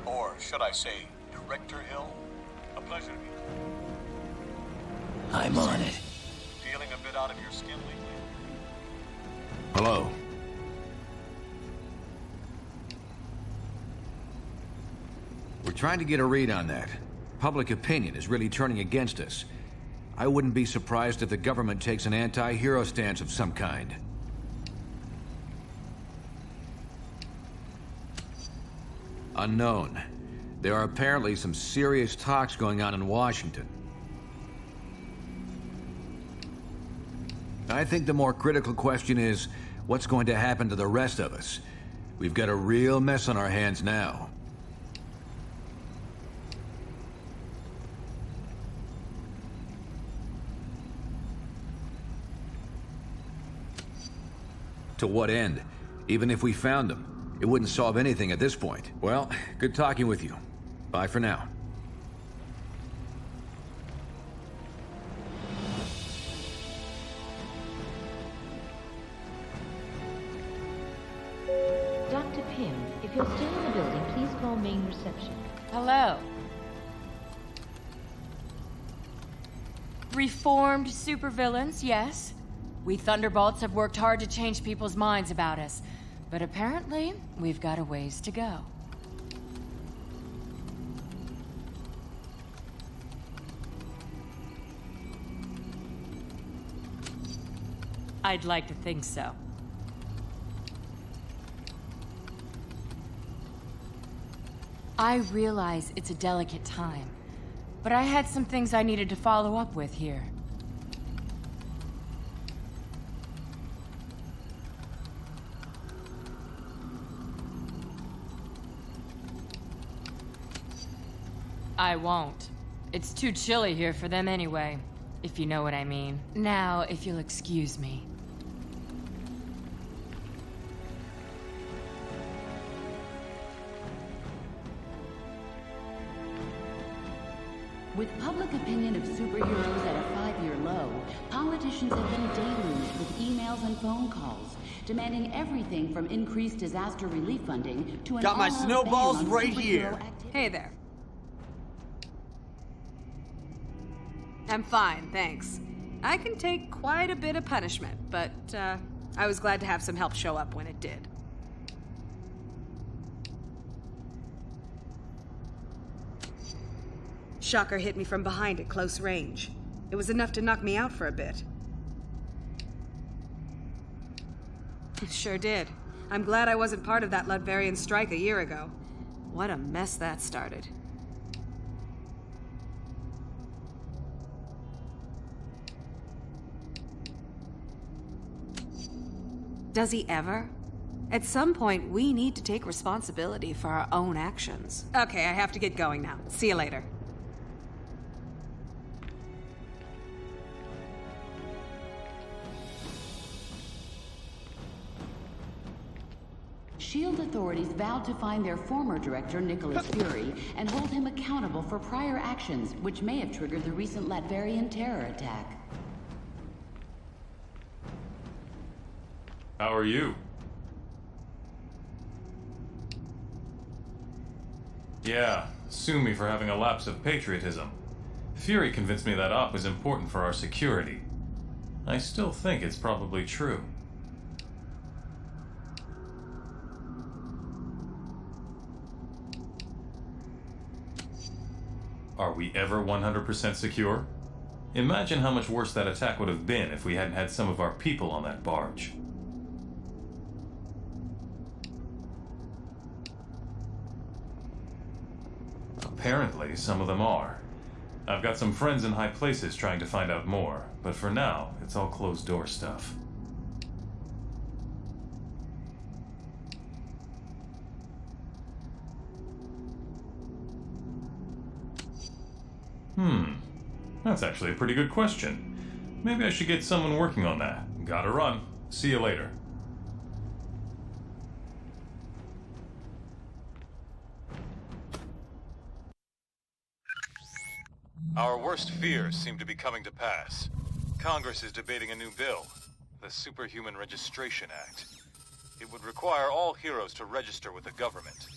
Or should I say, Director Hill? A pleasure to meet you. I'm on it. Feeling a bit out of your skin lately? Hello. We're trying to get a read on that. Public opinion is really turning against us. I wouldn't be surprised if the government takes an anti-hero stance of some kind. Unknown. There are apparently some serious talks going on in Washington. I think the more critical question is, what's going to happen to the rest of us? We've got a real mess on our hands now. To what end? Even if we found them, it wouldn't solve anything at this point. Well, good talking with you. Bye for now. Dr. Pym, if you're still in the building, please call main reception. Hello. Reformed supervillains, yes. We Thunderbolts have worked hard to change people's minds about us, but apparently, we've got a ways to go. I'd like to think so. I realize it's a delicate time, but I had some things I needed to follow up with here. I won't. It's too chilly here for them anyway, if you know what I mean. Now, if you'll excuse me. With public opinion of superheroes at a 5-year low, politicians have been deluged with emails and phone calls, demanding everything from increased disaster relief funding to an Got my all-out snowballs ban on right superhero here. activity. Hey there. I'm fine, thanks. I can take quite a bit of punishment, but I was glad to have some help show up when it did. Shocker hit me from behind at close range. It was enough to knock me out for a bit. It sure did. I'm glad I wasn't part of that Ludverian strike a year ago. What a mess that started. Does he ever? At some point, we need to take responsibility for our own actions. Okay, I have to get going now. See you later. SHIELD authorities vowed to find their former director, Nicholas Fury, and hold him accountable for prior actions, which may have triggered the recent Latverian terror attack. How are you? Yeah, sue me for having a lapse of patriotism. Fury convinced me that op was important for our security. I still think it's probably true. Are we ever 100% secure? Imagine how much worse that attack would have been if we hadn't had some of our people on that barge. Apparently, some of them are. I've got some friends in high places trying to find out more, but for now, it's all closed-door stuff. That's actually a pretty good question. Maybe I should get someone working on that. Gotta run. See you later. Our worst fears seem to be coming to pass. Congress is debating a new bill, the Superhuman Registration Act. It would require all heroes to register with the government.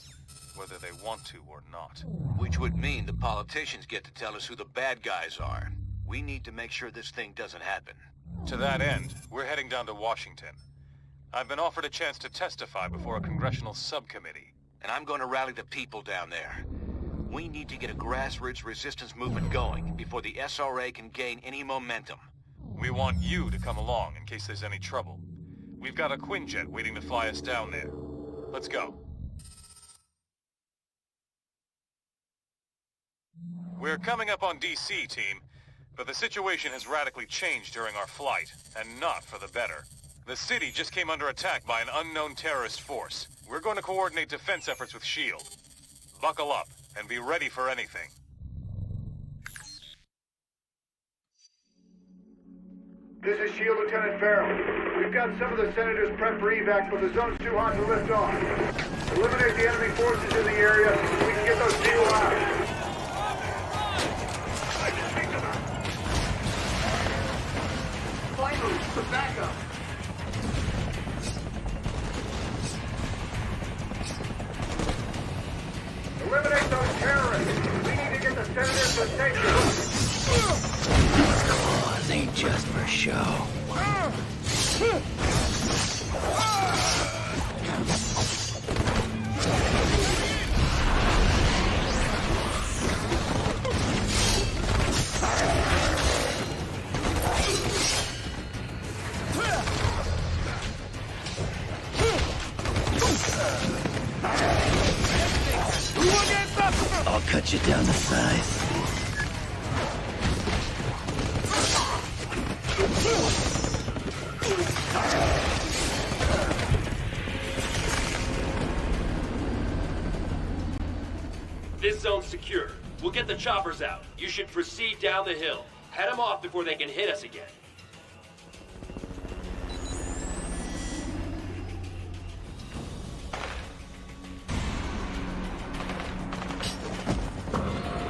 whether they want to or not. Which would mean the politicians get to tell us who the bad guys are. We need to make sure this thing doesn't happen. To that end, we're heading down to Washington. I've been offered a chance to testify before a congressional subcommittee. And I'm going to rally the people down there. We need to get a grassroots resistance movement going before the SRA can gain any momentum. We want you to come along in case there's any trouble. We've got a Quinjet waiting to fly us down there. Let's go. We're coming up on DC, team, but the situation has radically changed during our flight, and not for the better. The city just came under attack by an unknown terrorist force. We're going to coordinate defense efforts with S.H.I.E.L.D. Buckle up, and be ready for anything. This is S.H.I.E.L.D. Lieutenant Farrell. We've got some of the senators prepped for evac, but the zone's too hot to lift off. Eliminate the enemy forces in the area so we can get those people out. Finally, for backup. Eliminate those terrorists. We need to get the senators to safety. This ain't just for show. I'll cut you down to size. This zone's secure. We'll get the choppers out. You should proceed down the hill. Head them off before they can hit us again.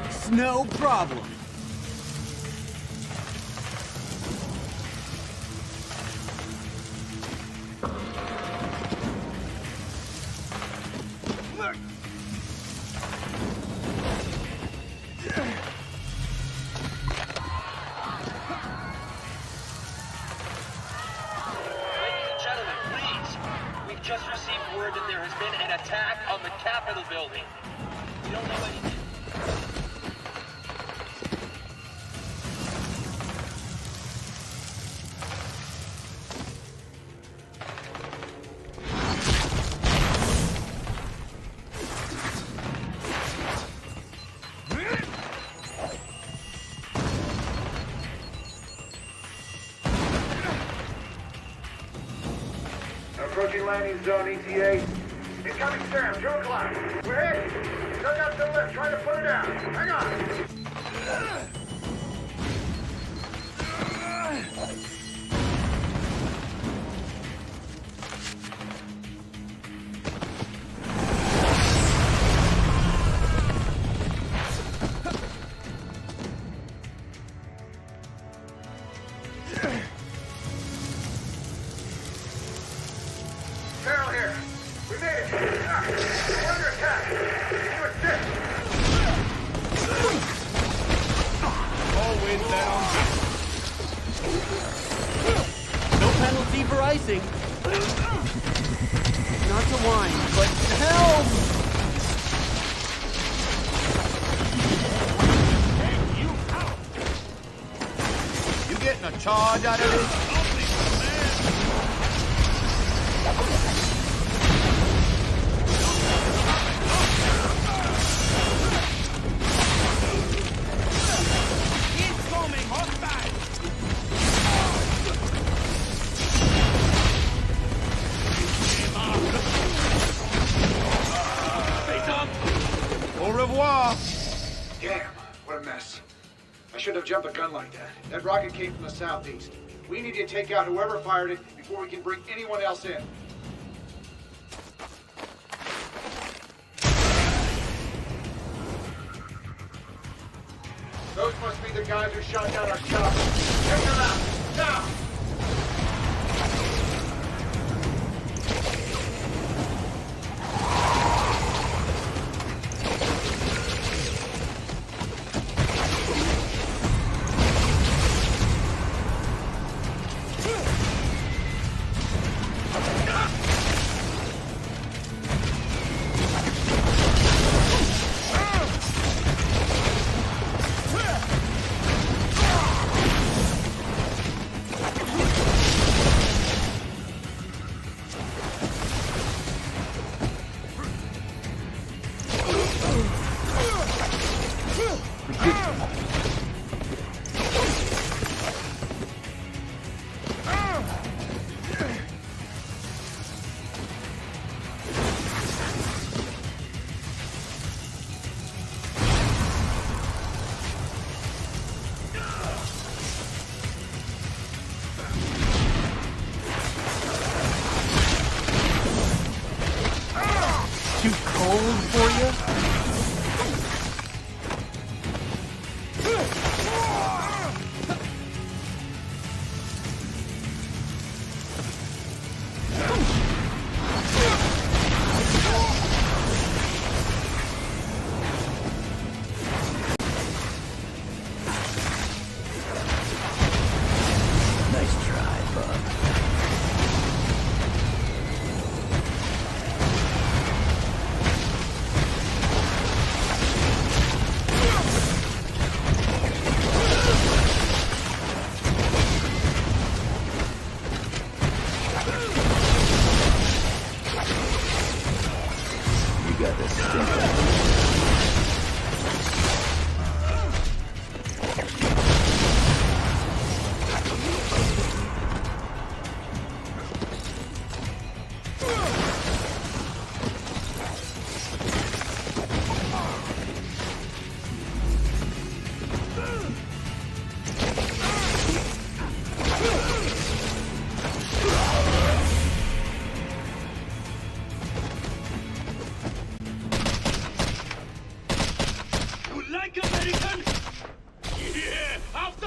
It's no problem. Just received word that there has been an attack on the Capitol building. We don't know anything. Approaching landing zone, ETA. Incoming Sam, 2 o'clock. We're hit. Dug out the lift, trying to put her down. Hang on. Farrell here. We made it. We're under attack. You assist. Always down. No penalty for icing. Not to whine, but help! You getting a charge out of this? Au revoir! Damn, what a mess. I shouldn't have jumped the gun like that. That rocket came from the southeast. We need to take out whoever fired it before we can bring anyone else in. Those must be the guys who shot down our chopper. Take them out! Now! Too cold for you? Nice try, bud. You got this stink.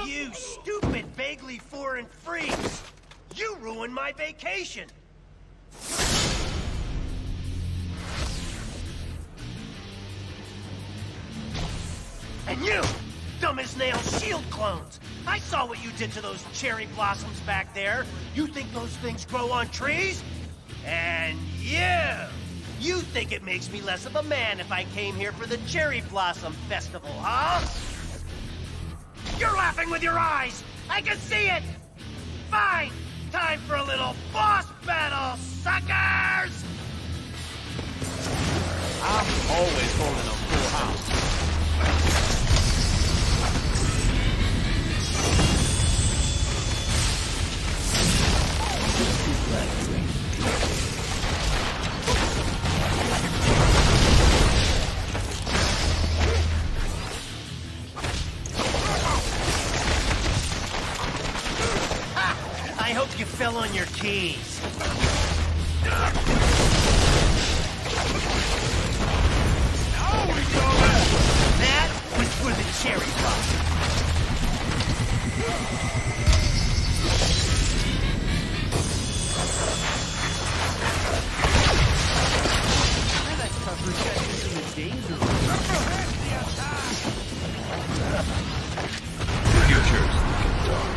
You stupid, vaguely foreign freaks! You ruined my vacation! And you, dumb as nails shield clones! I saw what you did to those cherry blossoms back there. You think those things grow on trees? And you think it makes me less of a man if I came here for the Cherry Blossom Festival, huh? You're laughing with your eyes! I can see it! Fine! Time for a little boss battle, suckers! I'm always holding a full house. I hope you fell on your keys. That was for the cherry blossom. That covers got into the danger. Future's looking dark.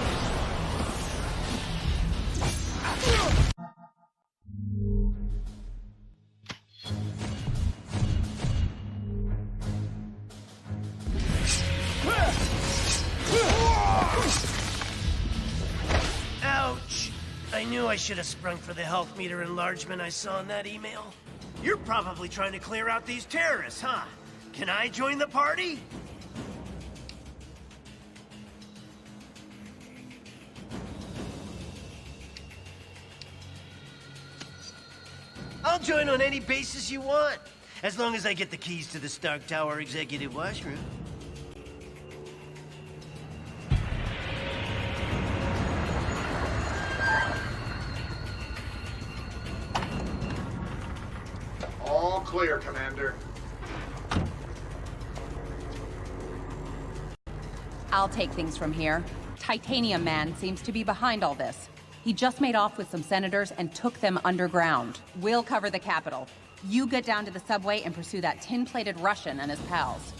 Ouch! I knew I should have sprung for the health meter enlargement I saw in that email. You're probably trying to clear out these terrorists, huh? Can I join the party? I'll join on any basis you want, as long as I get the keys to the Stark Tower executive washroom. All clear, Commander. I'll take things from here. Titanium Man seems to be behind all this. He just made off with some senators and took them underground. We'll cover the Capitol. You get down to the subway and pursue that tin-plated Russian and his pals.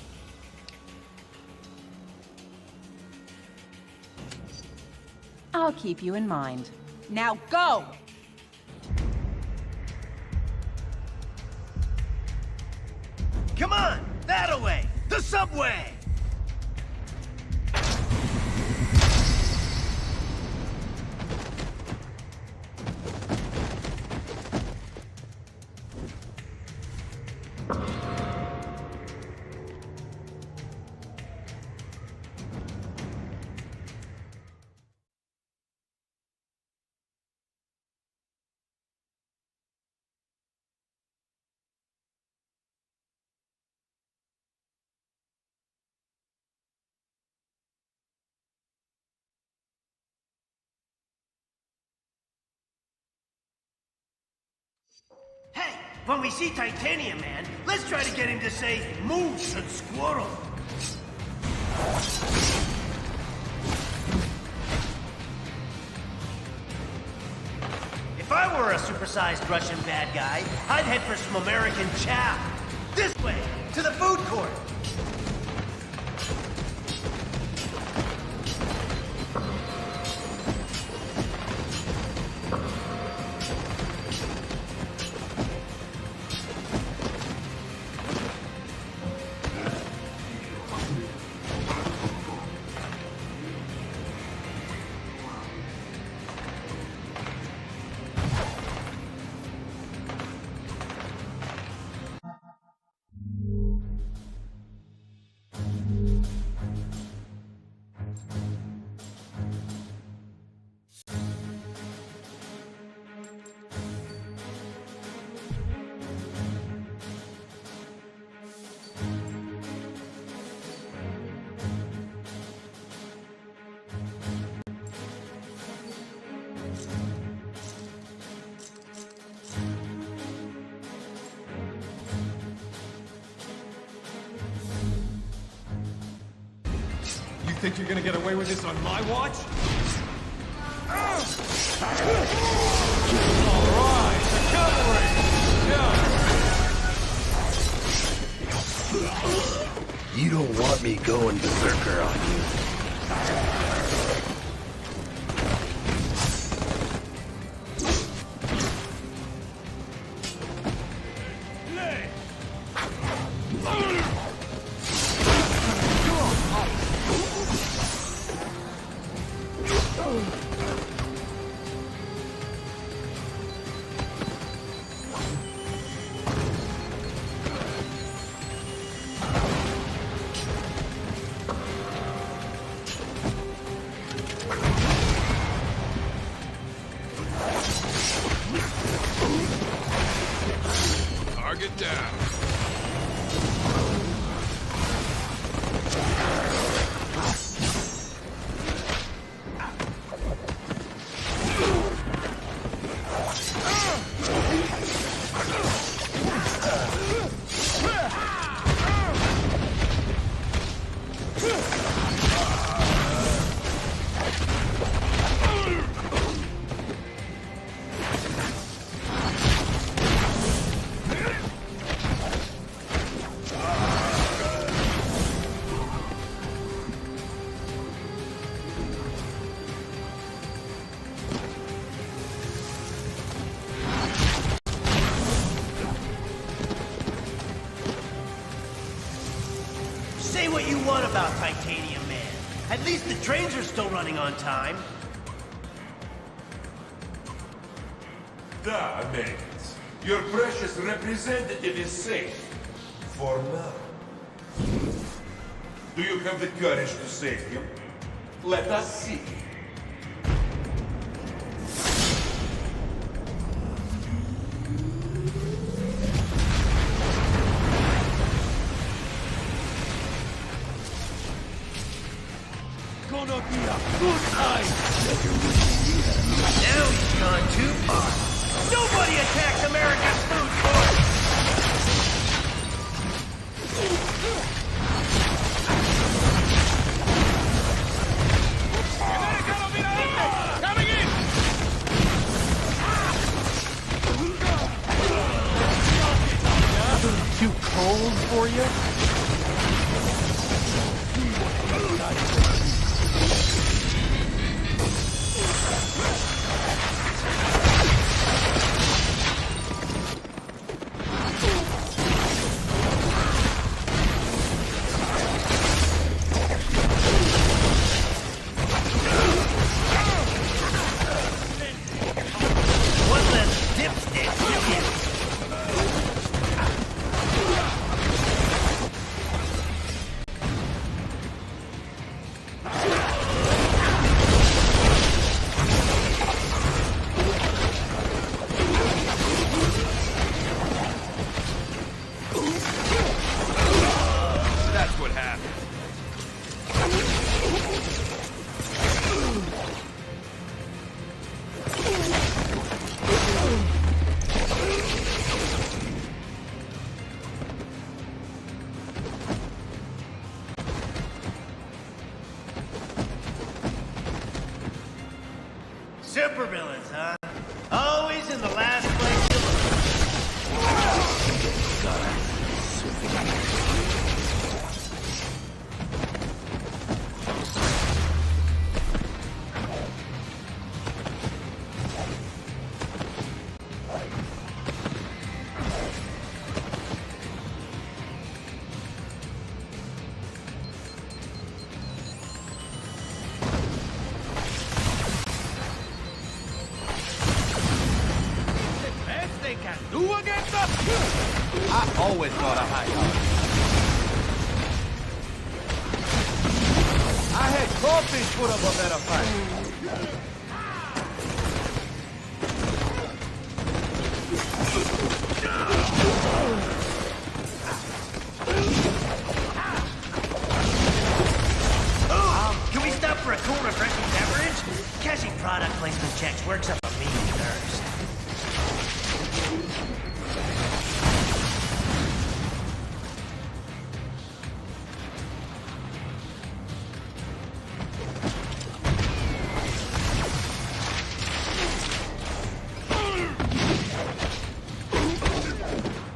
I'll keep you in mind. Now go! Come on! That-a-way! The subway! Hey, when we see Titanium Man, let's try to get him to say moose and squirrel. If I were a supersized Russian bad guy, I'd head for some American chow. This way, to the food court. You think you're gonna get away with this on my watch? Alright, the cavalry! Yeah! You don't want me going berserker on you. Target down. Say what you want about Titanium Man. At least the trains are still running on time. Da, Americans. Your precious representative is safe. For now. Do you have the courage to save him? Let us see. Gonna be a good night! Now he's gone too far. Nobody attacks America's food court! Coming in! Too cold for you? Supervillains, huh? Always in the last place to I always thought I had I had crawfish put up a better fight. Can we stop for a cool, refreshing beverage? Cashing product placement checks works up a mean thirst.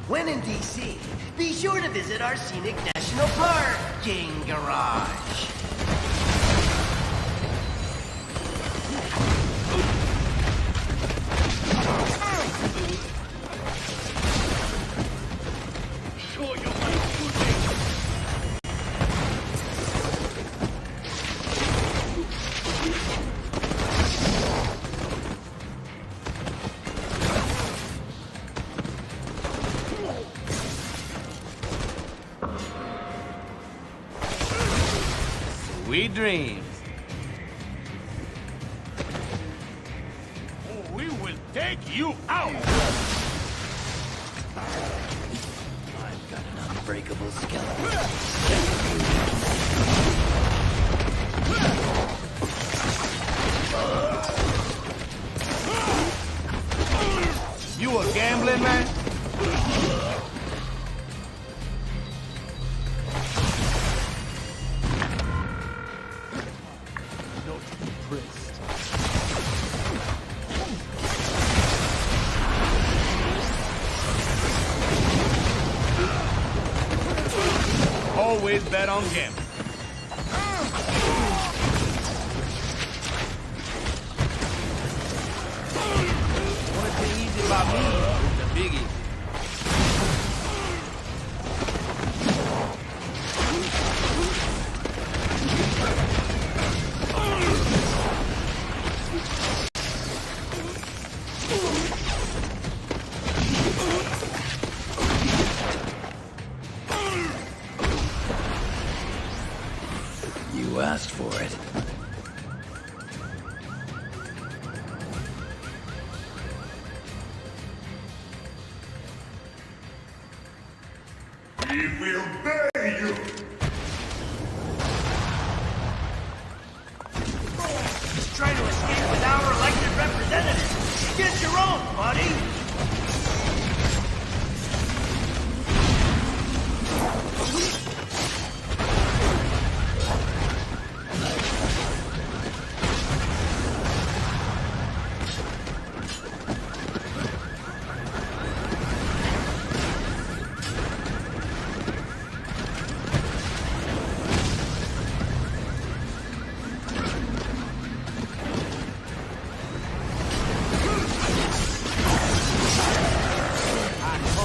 When in DC, be sure to visit our scenic national parking garage. Sweet dreams. We will take you out! I've got an unbreakable skeleton. You a gambling man? Always bet on gambling. Wanna take easy by me, the biggie. You asked for it. We will bury you! He's trying to escape with our elected representative. Get your own, buddy!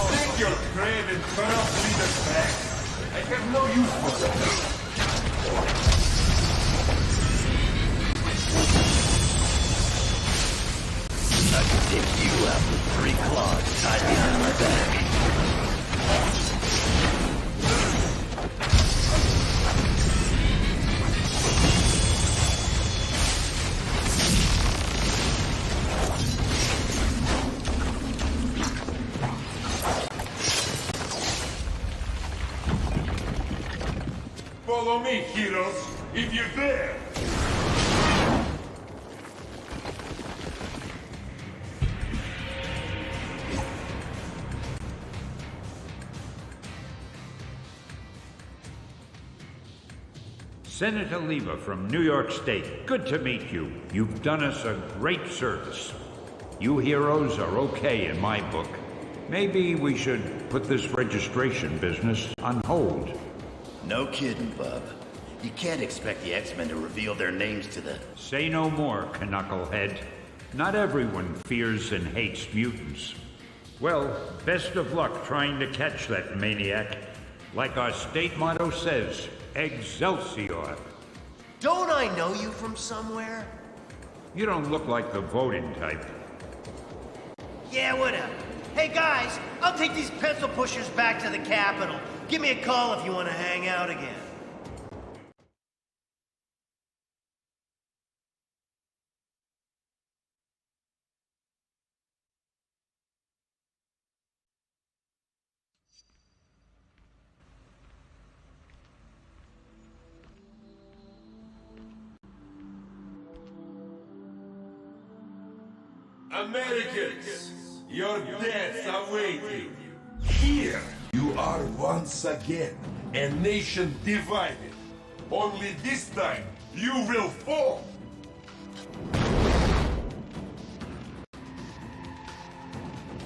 Take your grave and turn off leaders back. I have no use for them. I can take you out with 3 claws tied behind my back. Follow me, heroes, if you dare! Senator Lever from New York State. Good to meet you. You've done us a great service. You heroes are okay in my book. Maybe we should put this registration business on hold. No kidding, bub. You can't expect the X-Men to reveal their names to the... Say no more, Knucklehead. Not everyone fears and hates mutants. Well, best of luck trying to catch that maniac. Like our state motto says, Excelsior. Don't I know you from somewhere? You don't look like the voting type. Yeah, whatever. Hey guys, I'll take these pencil pushers back to the Capitol. Give me a call if you want to hang out again. Americans, your deaths await you. Here, you are once again a nation divided. Only this time, you will fall.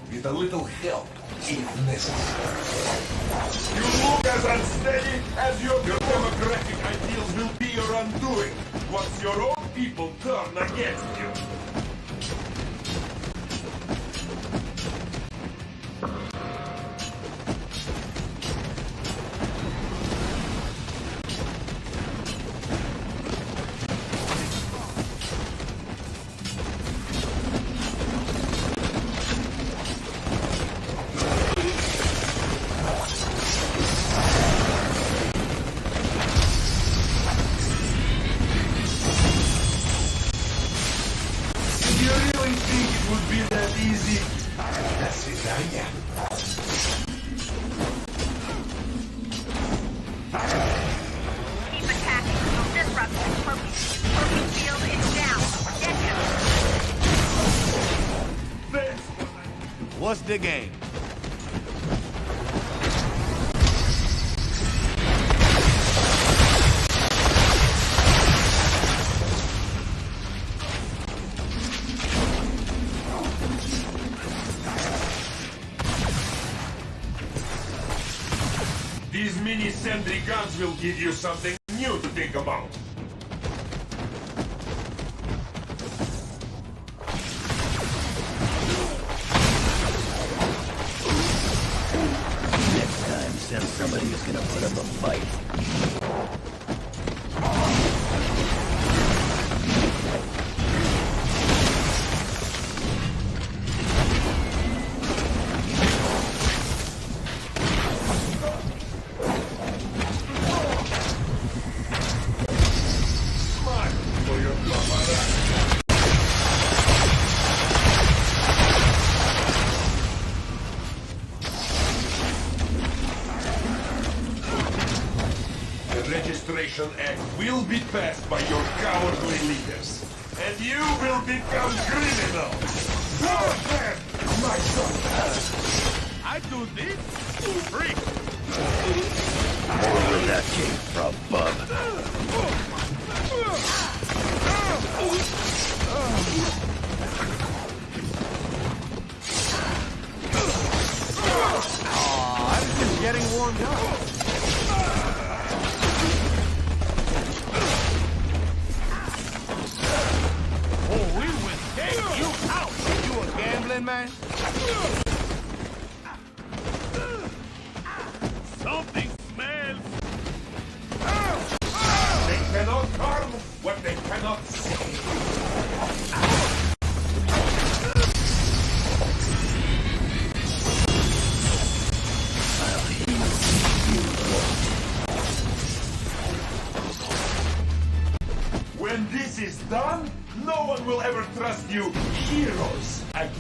With a little help, if necessary. You look as unsteady as your democratic ideals will be your undoing once your own people turn against you. What's the game? These mini-sentry guns will give you something new to think about. Send somebody who's gonna put up a fight. Smile for your camarade. Registration Act will be passed by your cowardly leaders, and you will become criminals. Go ahead, my son. I do this? Freak! More where that came from, bub. I was just getting warmed up. Man. Something smells! They cannot harm what they cannot see. When this is done, no one will ever trust you heroes again.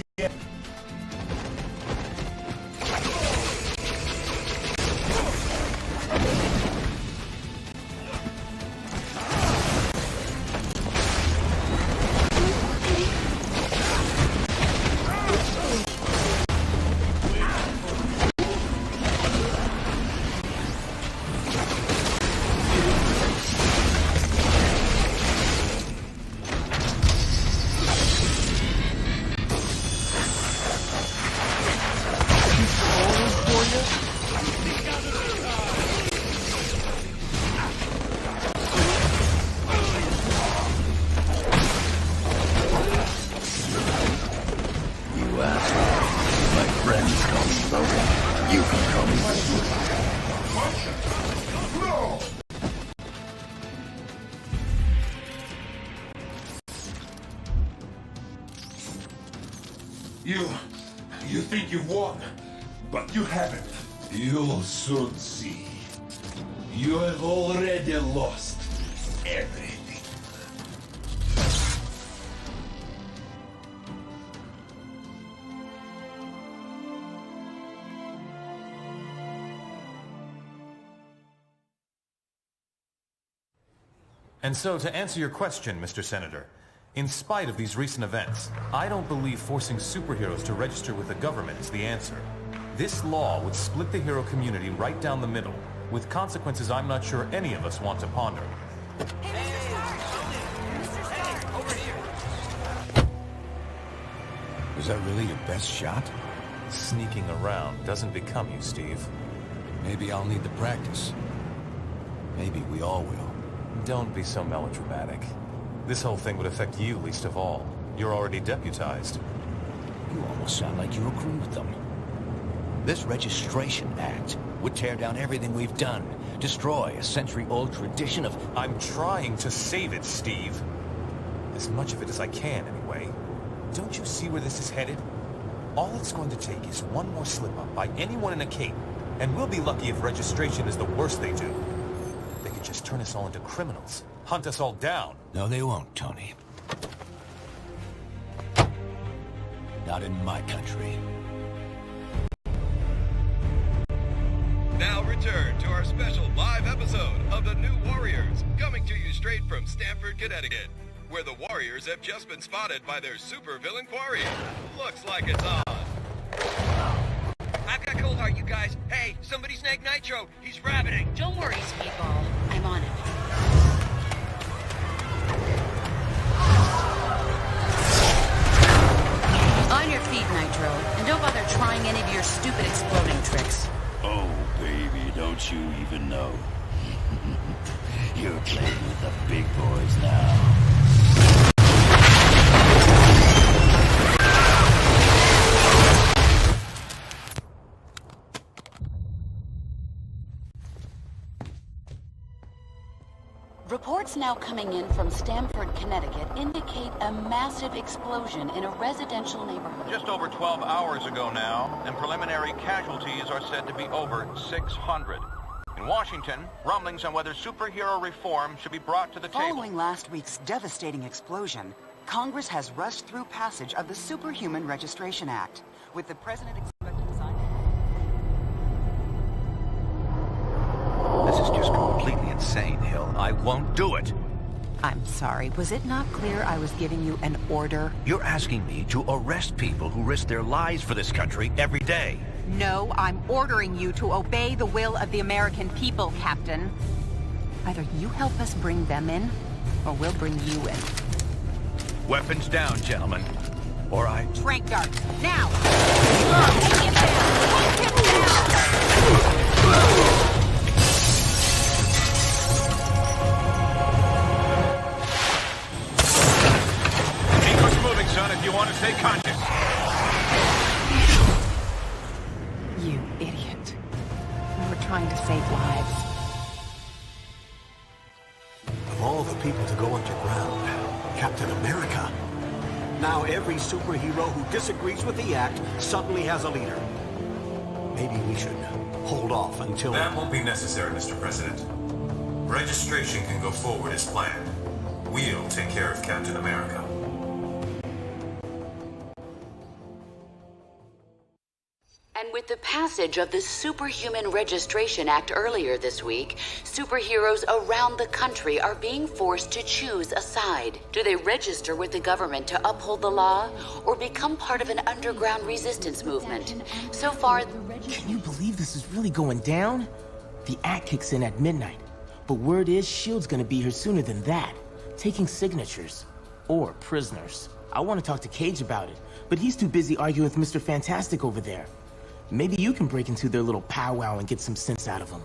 You think you've won, but you haven't. You'll soon see. You have already lost everything. And so, to answer your question, Mr. Senator, in spite of these recent events, I don't believe forcing superheroes to register with the government is the answer. This law would split the hero community right down the middle, with consequences I'm not sure any of us want to ponder. Was that really your best shot? Sneaking around doesn't become you, Steve. Maybe I'll need the practice. Maybe we all will. Don't be so melodramatic. This whole thing would affect you least of all. You're already deputized. You almost sound like you agree with them. This Registration Act would tear down everything we've done, destroy a century-old tradition of... I'm trying to save it, Steve. As much of it as I can, anyway. Don't you see where this is headed? All it's going to take is one more slip-up by anyone in a cape, and we'll be lucky if registration is the worst they do. They could just turn us all into criminals, hunt us all down. No, they won't, Tony. Not in my country. Now return to our special live episode of The New Warriors, coming to you straight from Stamford, Connecticut, where the Warriors have just been spotted by their supervillain quarry. Looks like it's on. I've got cold heart, you guys. Hey, somebody snag Nitro. He's rabbiting. Don't worry, Speedball. I'm on it. On your feet, Nitro. And don't bother trying any of your stupid exploding tricks. Oh, baby, don't you even know? You're playing with the big boys now. Reports now coming in from Stamford, Connecticut indicate a massive explosion in a residential neighborhood. Just over 12 hours ago now, and preliminary casualties are said to be over 600. In Washington, rumblings on whether superhero reform should be brought to the table. Following last week's devastating explosion, Congress has rushed through passage of the Superhuman Registration Act, with the president expected to sign. This is just completely insane, Hill. I won't do it. I'm sorry, was it not clear I was giving you an order? You're asking me to arrest people who risk their lives for this country every day. No, I'm ordering you to obey the will of the American people, Captain. Either you help us bring them in, or we'll bring you in. Weapons down, gentlemen. Or I... Trank darts, now! Take him down! Take him down! Son, if you want to stay conscious. You idiot. We were trying to save lives. Of all the people to go underground, Captain America. Now every superhero who disagrees with the act suddenly has a leader. Maybe we should hold off until... That won't be necessary, Mr. President. Registration can go forward as planned. We'll take care of Captain America. And with the passage of the Superhuman Registration Act earlier this week, superheroes around the country are being forced to choose a side. Do they register with the government to uphold the law, or become part of an underground resistance movement? So far... Can you believe this is really going down? The act kicks in at midnight, but word is S.H.I.E.L.D's gonna be here sooner than that, taking signatures. Or prisoners. I want to talk to Cage about it, but he's too busy arguing with Mr. Fantastic over there. Maybe you can break into their little powwow and get some sense out of them.